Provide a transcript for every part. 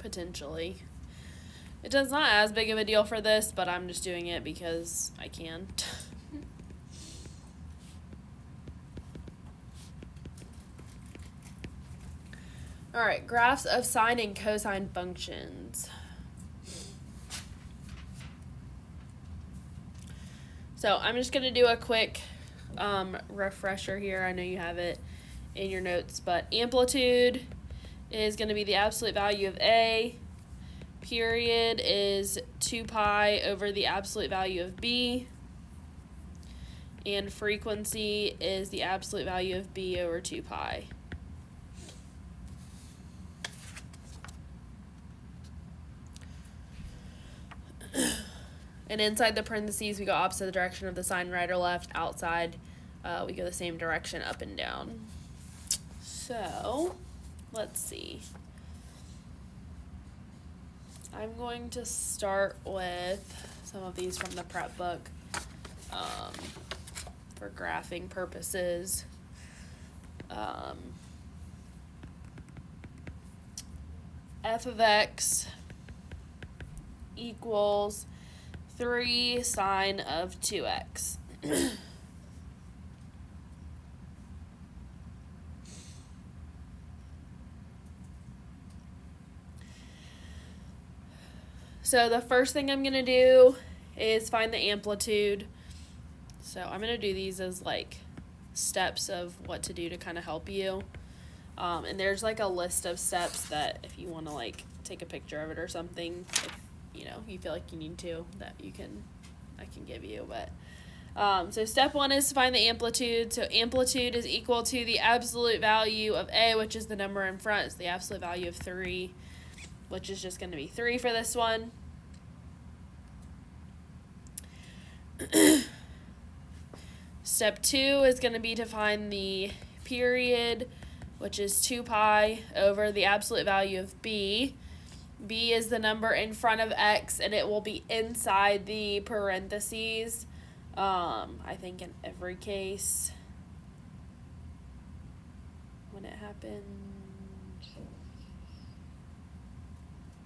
potentially. It does not as big of a deal for this, but I'm just doing it because I can. All right, graphs of sine and cosine functions. So I'm just going to do a quick refresher here. I know you have it in your notes, but amplitude is going to be the absolute value of A. Period is 2 pi over the absolute value of B. And frequency is the absolute value of B over 2 pi. And inside the parentheses, we go opposite direction of the sign, right or left. Outside, we go the same direction, up and down. So, let's see. I'm going to start with some of these from the prep book for graphing purposes. F of x equals 3 sine of 2x. So the first thing I'm going to do is find the amplitude. So I'm going to do these as like steps of what to do to kind of help you. And there's like a list of steps that if you want to like take a picture of it or something, if you feel like you need to, that I can give you. But so step 1 is to find the amplitude. So amplitude is equal to the absolute value of A, which is the number in front. It's the absolute value of 3, which is just going to be 3 for this one. Step 2 is going to be to find the period, which is 2 pi over the absolute value of B. B is the number in front of x, and it will be inside the parentheses. I think in every case when it happens,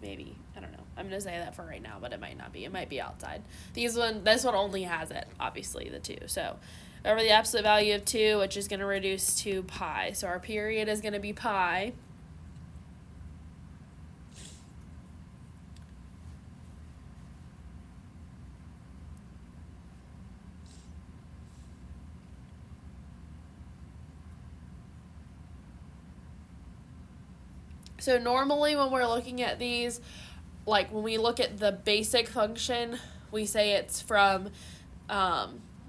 maybe, I don't know. I'm going to say that for right now, but it might not be. It might be outside. This one only has it, obviously, the 2. So over the absolute value of 2, which is going to reduce to pi. So our period is going to be pi. So normally when we're looking at these, like when we look at the basic function, we say it's from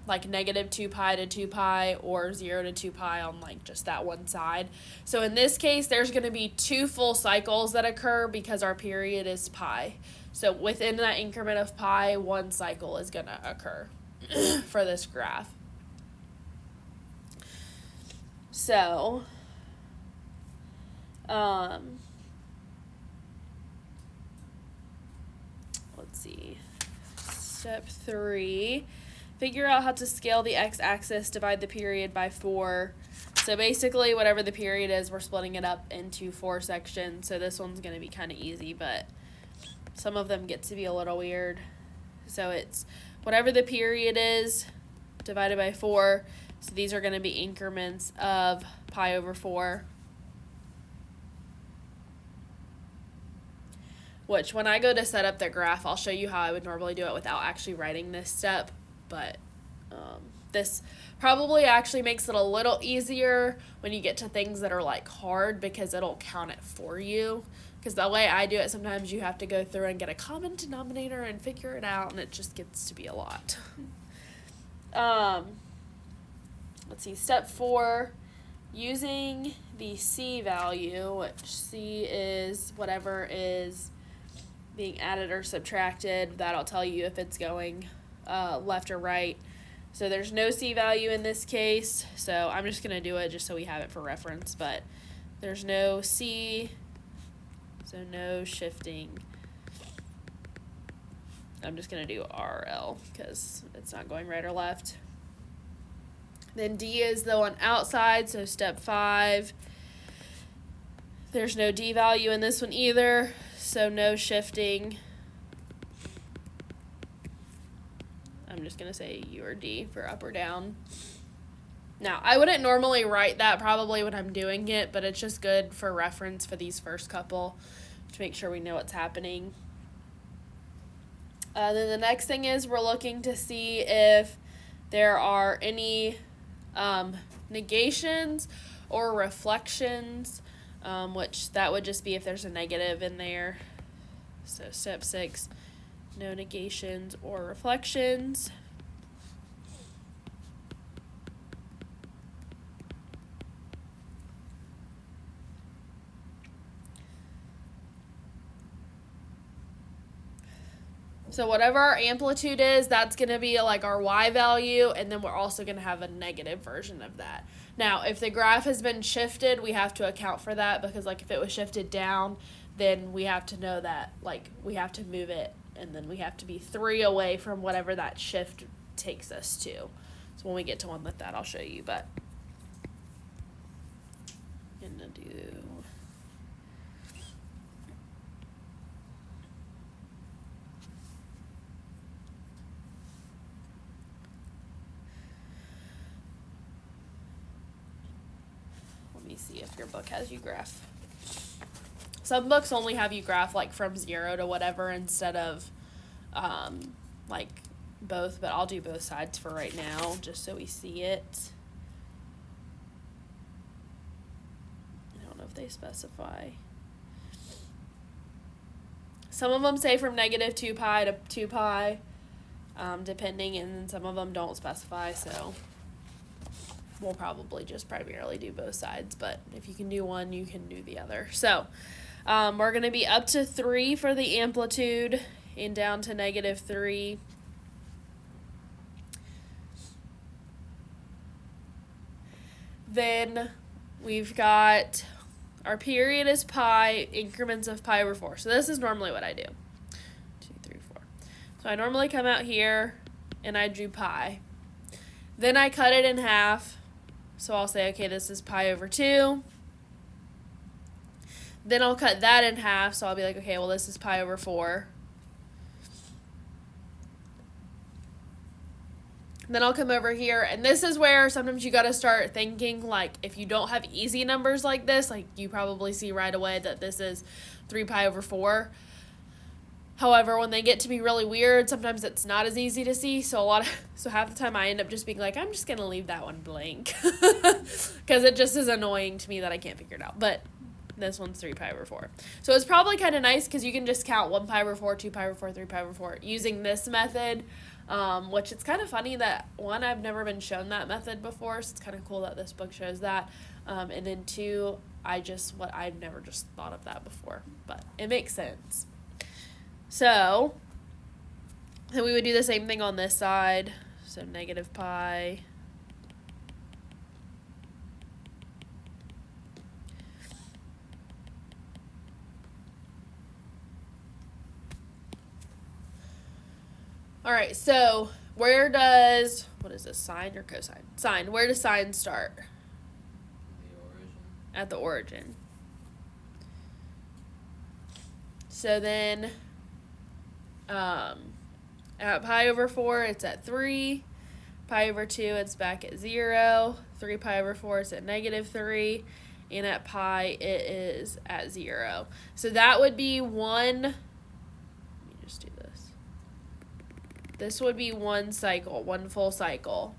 like negative 2 pi to 2 pi or 0 to 2 pi on like just that one side. So in this case, there's going to be 2 full cycles that occur because our period is pi. So within that increment of pi, 1 cycle is going to occur for this graph. So, let's see. Step 3, figure out how to scale the x-axis, divide the period by 4. So basically, whatever the period is, we're splitting it up into 4 sections. So this one's going to be kind of easy, but some of them get to be a little weird. So it's whatever the period is divided by 4. So these are going to be increments of pi over 4. Which when I go to set up the graph, I'll show you how I would normally do it without actually writing this step. But this probably actually makes it a little easier when you get to things that are like hard because it'll count it for you. Because the way I do it, sometimes you have to go through and get a common denominator and figure it out, and it just gets to be a lot. Let's see, step 4, using the C value, which C is whatever is being added or subtracted. That'll tell you if it's going left or right. So there's no C value in this case, so I'm just going to do it just so we have it for reference, but there's no C, so no shifting. I'm just going to do RL because it's not going right or left. Then D is the one outside, so step 5. There's no D value in this one either, So no shifting. I'm just going to say U or D for up or down. Now, I wouldn't normally write that probably when I'm doing it, but it's just good for reference for these first couple to make sure we know what's happening. Then the next thing is we're looking to see if there are any negations or reflections, which that would just be if there's a negative in there. So step 6, no negations or reflections. So whatever our amplitude is, that's going to be like our y value, and then we're also going to have a negative version of that. Now, if the graph has been shifted, we have to account for that, because like if it was shifted down, then we have to know that like we have to move it, and then we have to be 3 away from whatever that shift takes us to. So when we get to one like that, I'll show you, but I'm going to do... Let me see if your book has you graph. Some books only have you graph like from 0 to whatever instead of like both, but I'll do both sides for right now just so we see it. I don't know if they specify. Some of them say from negative 2 pi to 2 pi, depending, and some of them don't specify, so we'll probably just primarily do both sides, but if you can do one, you can do the other. So we're going to be up to 3 for the amplitude and down to negative 3. Then we've got our period is pi, increments of pi over 4. So this is normally what I do. 2, 3, 4. So I normally come out here and I do pi. Then I cut it in half. So I'll say, okay, this is pi over 2. Then I'll cut that in half, so I'll be like, okay, well, this is pi over 4. Then I'll come over here, and this is where sometimes you got to start thinking, like, if you don't have easy numbers like this, like, you probably see right away that this is 3 pi over 4. However, when they get to be really weird, sometimes it's not as easy to see. So half the time I end up just being like, I'm just going to leave that one blank. Because it just is annoying to me that I can't figure it out. But this one's 3 pi over 4. So it's probably kind of nice because you can just count 1 pi over 4, 2 pi over 4, 3 pi over 4 using this method. Which it's kind of funny that, 1, I've never been shown that method before. So it's kind of cool that this book shows that. And then 2, I've never just thought of that before. But it makes sense. So, then we would do the same thing on this side. So, negative pi. All right, so where does, what is this, sine or cosine? Sine. Where does sine start? The origin. At the origin. So then, at pi over 4, it's at 3. Pi over 2, it's back at 0. 3 pi over 4, it's at negative 3. And at pi, it is at 0. So that would be one, let me just do this. This would be one cycle, one full cycle.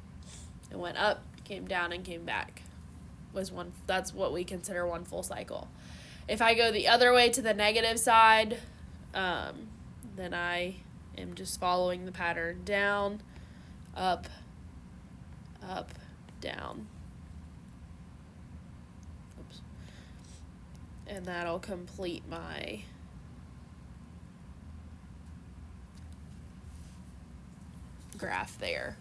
It went up, came down, and came back. That's what we consider one full cycle. If I go the other way to the negative side, then I am just following the pattern down, up, up, down. Oops. And that'll complete my graph there.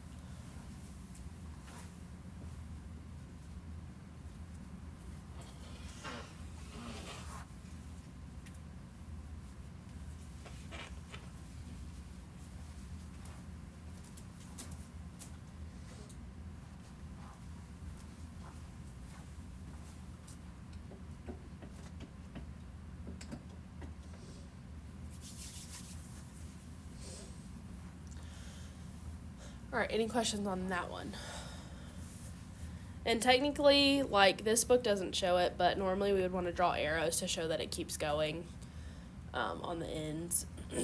All right, any questions on that one? And technically, like, this book doesn't show it, but normally we would want to draw arrows to show that it keeps going on the ends. So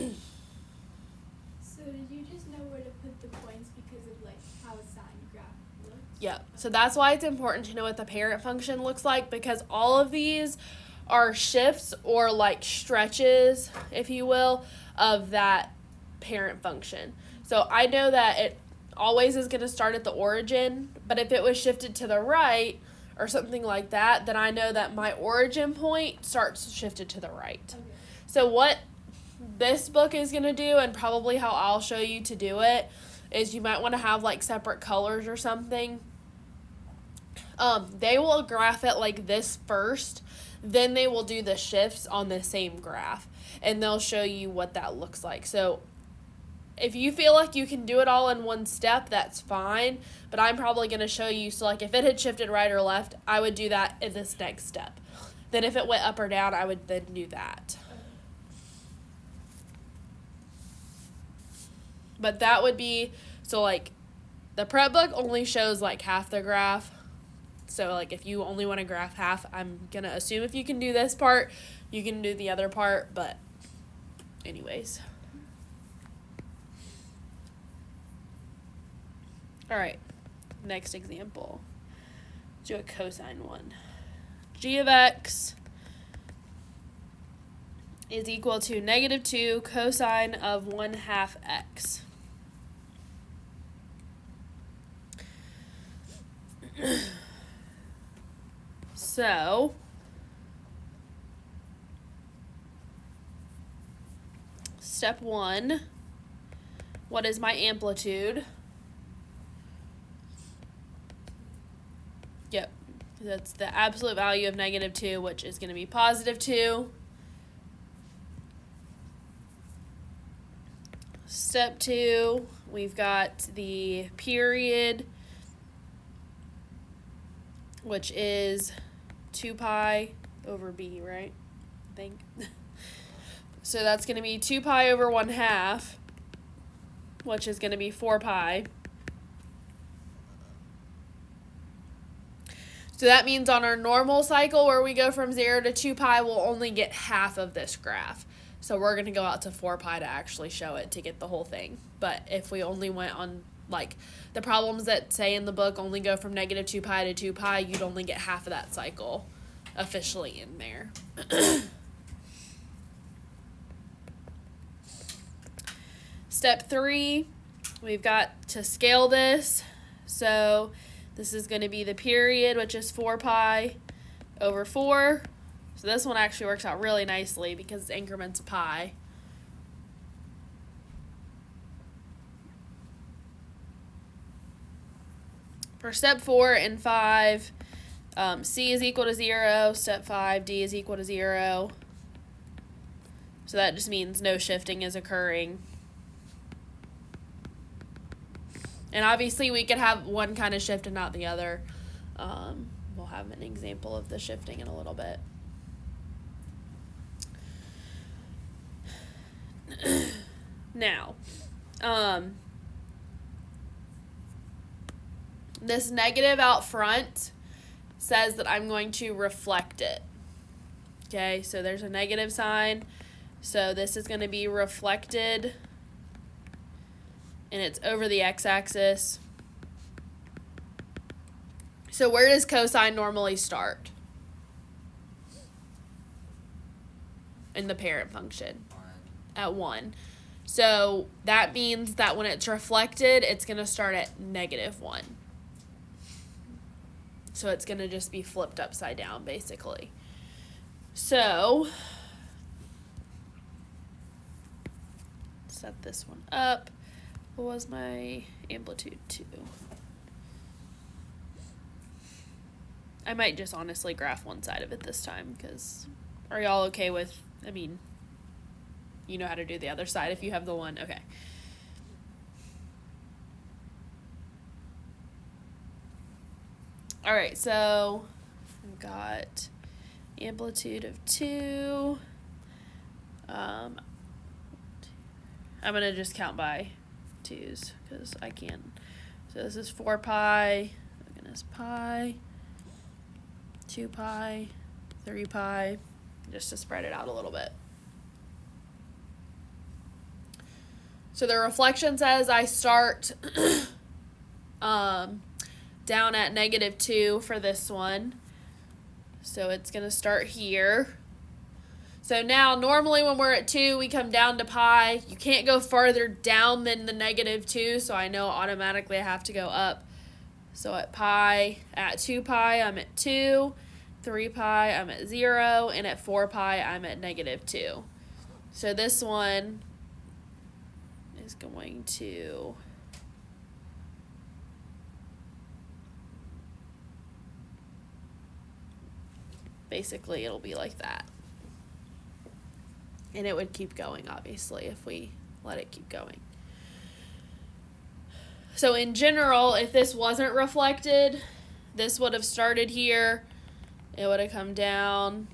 did you just know where to put the points because of, like, how a sine graph looks? Yep. So that's why it's important to know what the parent function looks like, because all of these are shifts or, like, stretches, if you will, of that parent function. So I know that it always is going to start at the origin, but if it was shifted to the right or something like that, then I know that my origin point starts shifted to the right. Okay. So what this book is going to do, and probably how I'll show you to do it, is you might want to have like separate colors or something. They will graph it like this first, then they will do the shifts on the same graph, and they'll show you what that looks like. So if you feel like you can do it all in one step, that's fine, but I'm probably going to show you. So like if it had shifted right or left, I would do that in this next step. Then if it went up or down, I would then do that. But that would be, so like the prep book only shows like half the graph. So like if you only want to graph half, I'm going to assume if you can do this part, you can do the other part, but anyways. All right, next example. Let's do a cosine one. G of x is equal to -2 cosine of 1/2 x. So, step 1, what is my amplitude? Yep, that's the absolute value of -2, which is going to be +2. Step 2, we've got the period, which is 2 pi over b, right? I think. So that's going to be 2 pi over 1/2, which is going to be 4 pi. So that means on our normal cycle where we go from 0 to 2 pi, we'll only get half of this graph. So we're going to go out to 4 pi to actually show it to get the whole thing. But if we only went on, like, the problems that say in the book only go from -2 pi to 2 pi, you'd only get half of that cycle officially in there. Step 3, we've got to scale this. So this is going to be the period, which is 4 pi over 4. So this one actually works out really nicely because it's increments of pi. For step 4 and 5, C is equal to 0. Step 5, D is equal to 0. So that just means no shifting is occurring. And obviously we could have one kind of shift and not the other. We'll have an example of the shifting in a little bit. Now, this negative out front says that I'm going to reflect it. Okay, so there's a negative sign. So this is going to be reflected, and it's over the x-axis. So where does cosine normally start? In the parent function. 1. At 1. So that means that when it's reflected, it's going to start at -1. So it's going to just be flipped upside down, basically. So set this one up. What was my amplitude 2? I might just honestly graph one side of it this time, because are y'all okay with, I mean, you know how to do the other side if you have the one. Okay. All right, so I've got amplitude of 2. I'm going to just count by 2's because I can't. So this is 4 pi, oh goodness, pi, 2 pi, 3 pi, just to spread it out a little bit. So the reflection says I start down at -2 for this one. So it's going to start here. So now normally when we're at 2, we come down to pi. You can't go farther down than the -2, so I know automatically I have to go up. So at 2 pi, I'm at 2. 3 pi, I'm at 0. And at 4 pi, I'm at -2. So this one is going to basically it'll be like that. And it would keep going, obviously, if we let it keep going. So in general, if this wasn't reflected, this would have started here. It would have come down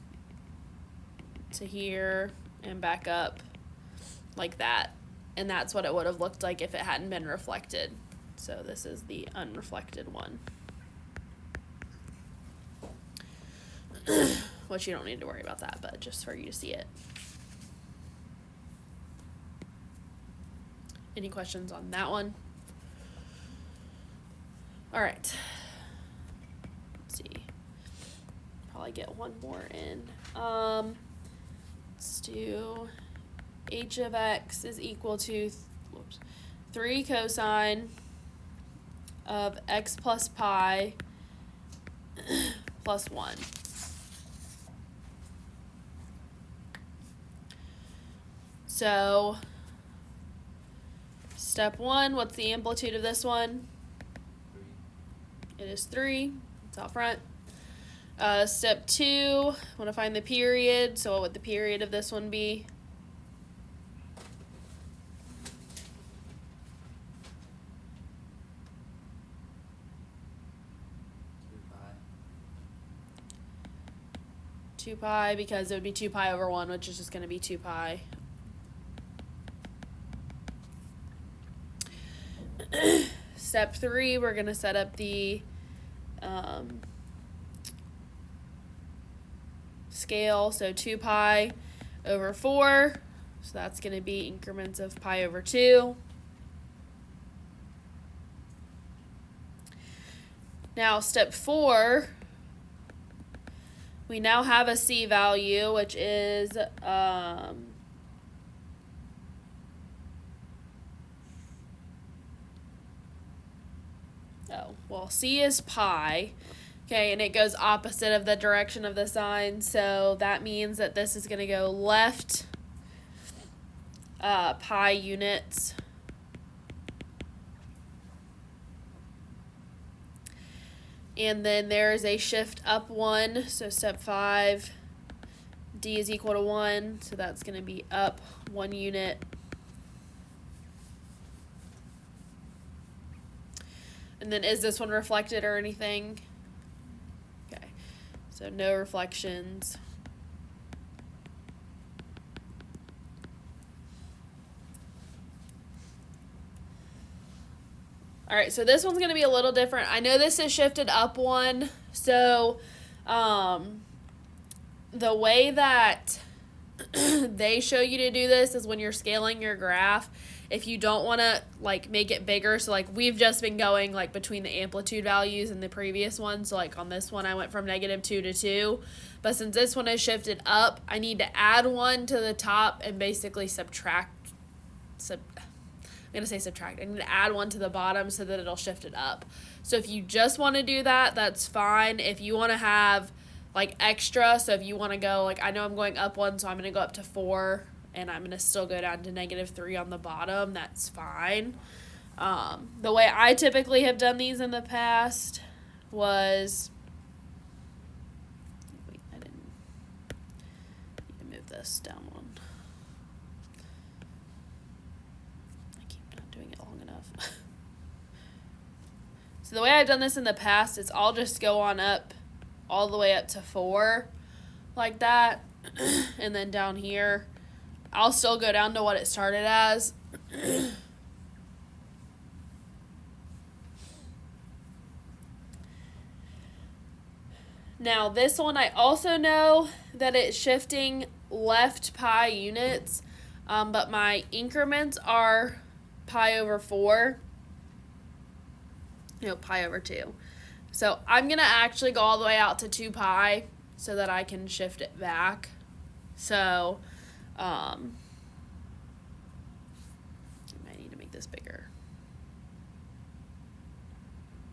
to here and back up like that. And that's what it would have looked like if it hadn't been reflected. So this is the unreflected one. Which you don't need to worry about that, but just for you to see it. Any questions on that one? All right. Let's see. Probably get one more in. Let's do h of x is equal to 3 cosine of x plus pi plus 1. So step 1, what's the amplitude of this one? 3. It is 3. It's out front. Step 2, want to find the period. So what would the period of this one be? 2 pi, because it would be 2 pi over 1, which is just going to be 2 pi. Step 3, we're going to set up the scale. So 2 pi over 4. So that's going to be increments of pi over 2. Now step 4, we now have a C value, which is C is pi, okay, and it goes opposite of the direction of the sine, so that means that this is going to go left pi units. And then there is a shift up 1, so step 5, d is equal to 1, so that's going to be up 1 unit. And then is this one reflected or anything? Okay, so no reflections. All right, so this one's going to be a little different. I know this is shifted up 1, so the way that they show you to do this is when you're scaling your graph. If you don't want to like make it bigger, so like we've just been going like between the amplitude values and the previous one. So like on this one I went from -2 to 2, but since this one is shifted up, I need to add 1 to the top and basically subtract. I'm going to say subtract. I need to add 1 to the bottom so that it'll shift it up. So if you just want to do that, that's fine. If you want to have like extra, so if you want to go like, I know I'm going up 1, so I'm going to go up to 4, and I'm going to still go down to -3 on the bottom, that's fine. The way I typically have done these in the past was, wait, I didn't need to move this down one. I keep not doing it long enough. So the way I've done this in the past is I'll just go on up all the way up to 4 like that, and then down here I'll still go down to what it started as. Now this one, I also know that it's shifting left pi units, but my increments are pi over 4. No, pi over 2. So I'm going to actually go all the way out to 2 pi so that I can shift it back. So, I might need to make this bigger.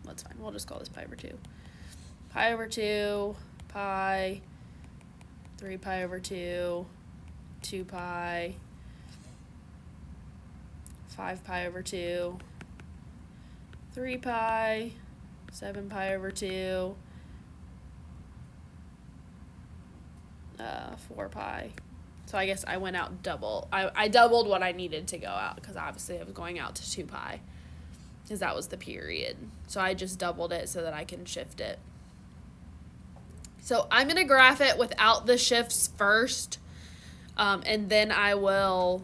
That's fine. We'll just call this pi over 2. Pi over 2, pi, 3 pi over 2, 2 pi, 5 pi over 2, 3 pi, 7 pi over 2, 4 pi. So I guess I went out double. I doubled what I needed to go out because obviously I was going out to 2 pi because that was the period. So I just doubled it so that I can shift it. So I'm going to graph it without the shifts first, and then I will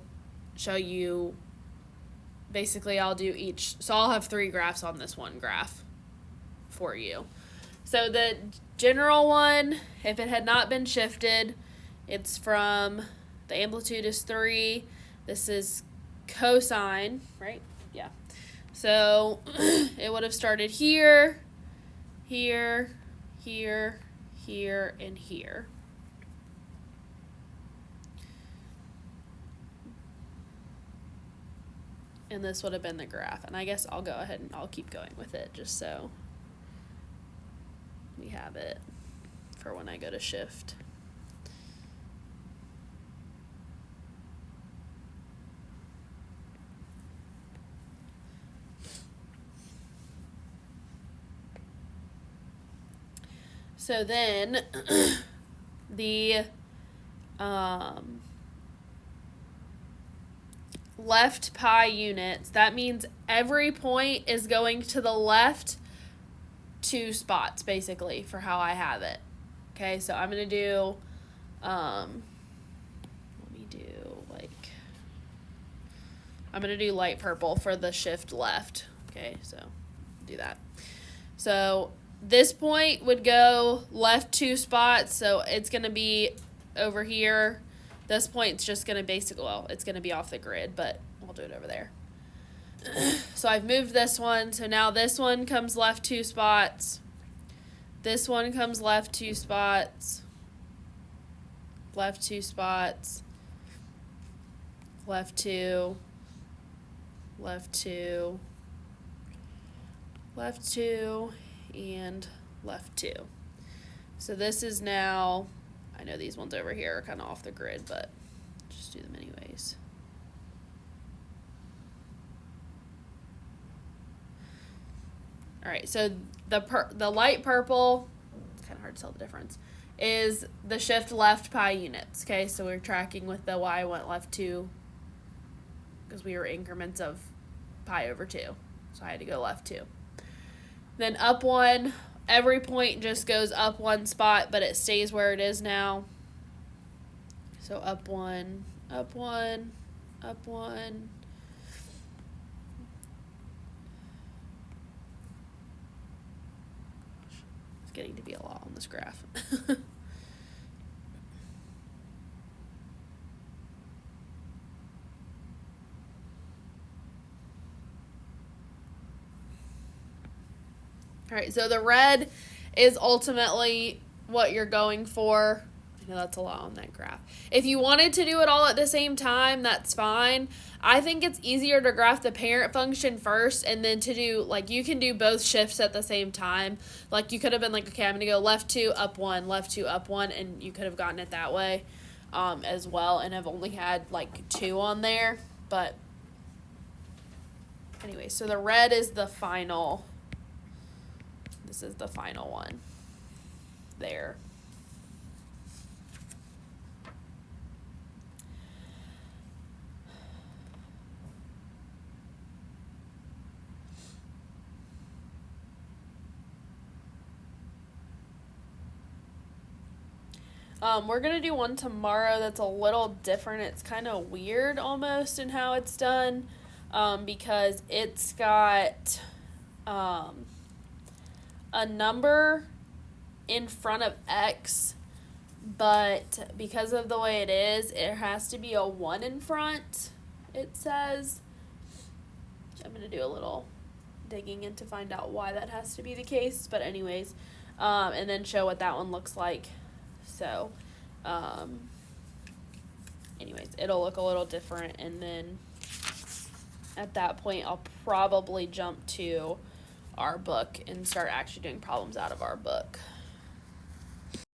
show you, basically I'll do each, so I'll have 3 graphs on this one graph for you. So the general one, if it had not been shifted, it's from, the amplitude is 3, this is cosine, right? Yeah. So it would have started here, here, here, here, and here. And this would have been the graph. And I guess I'll go ahead and I'll keep going with it just so we have it for when I go to shift. So then the left pi units, that means every point is going to the left 2 spots basically for how I have it. Okay, so I'm going to do, let me do I'm going to do light purple for the shift left. Okay, so do that. So this point would go left 2 spots, so it's going to be over here. This point's just going to basically, well, it's going to be off the grid, but I'll do it over there. So I've moved this one, so now this one comes left 2 spots. This one comes left 2 spots. Left 2 spots. Left 2. Left 2. Left 2. And left 2. So this is now, I know these ones over here are kind of off the grid, but just do them anyways. All right, so the light purple, it's kind of hard to tell the difference, is the shift left pi units. Okay, so we're tracking with the y went left 2 because we were increments of pi over 2. So I had to go left 2. Then up 1, every point just goes up 1 spot, but it stays where it is now. So up 1, up 1, up 1. It's getting to be a lot on this graph. All right, so the red is ultimately what you're going for. I know that's a lot on that graph. If you wanted to do it all at the same time, that's fine. I think it's easier to graph the parent function first and then to do, like, you can do both shifts at the same time. Like, you could have been like, okay, I'm going to go left 2, up 1, left 2, up 1, and you could have gotten it that way as well and have only had, like, 2 on there. But anyway, so the red is the final. This is the final one there. We're going to do one tomorrow that's a little different. It's kind of weird almost in how it's done because it's got a number in front of x, but because of the way it is, it has to be a 1 in front, it says. I'm going to do a little digging in to find out why that has to be the case, but anyways, and then show what that one looks like. So, anyways, it'll look a little different, and then at that point, I'll probably jump to our book and start actually doing problems out of our book.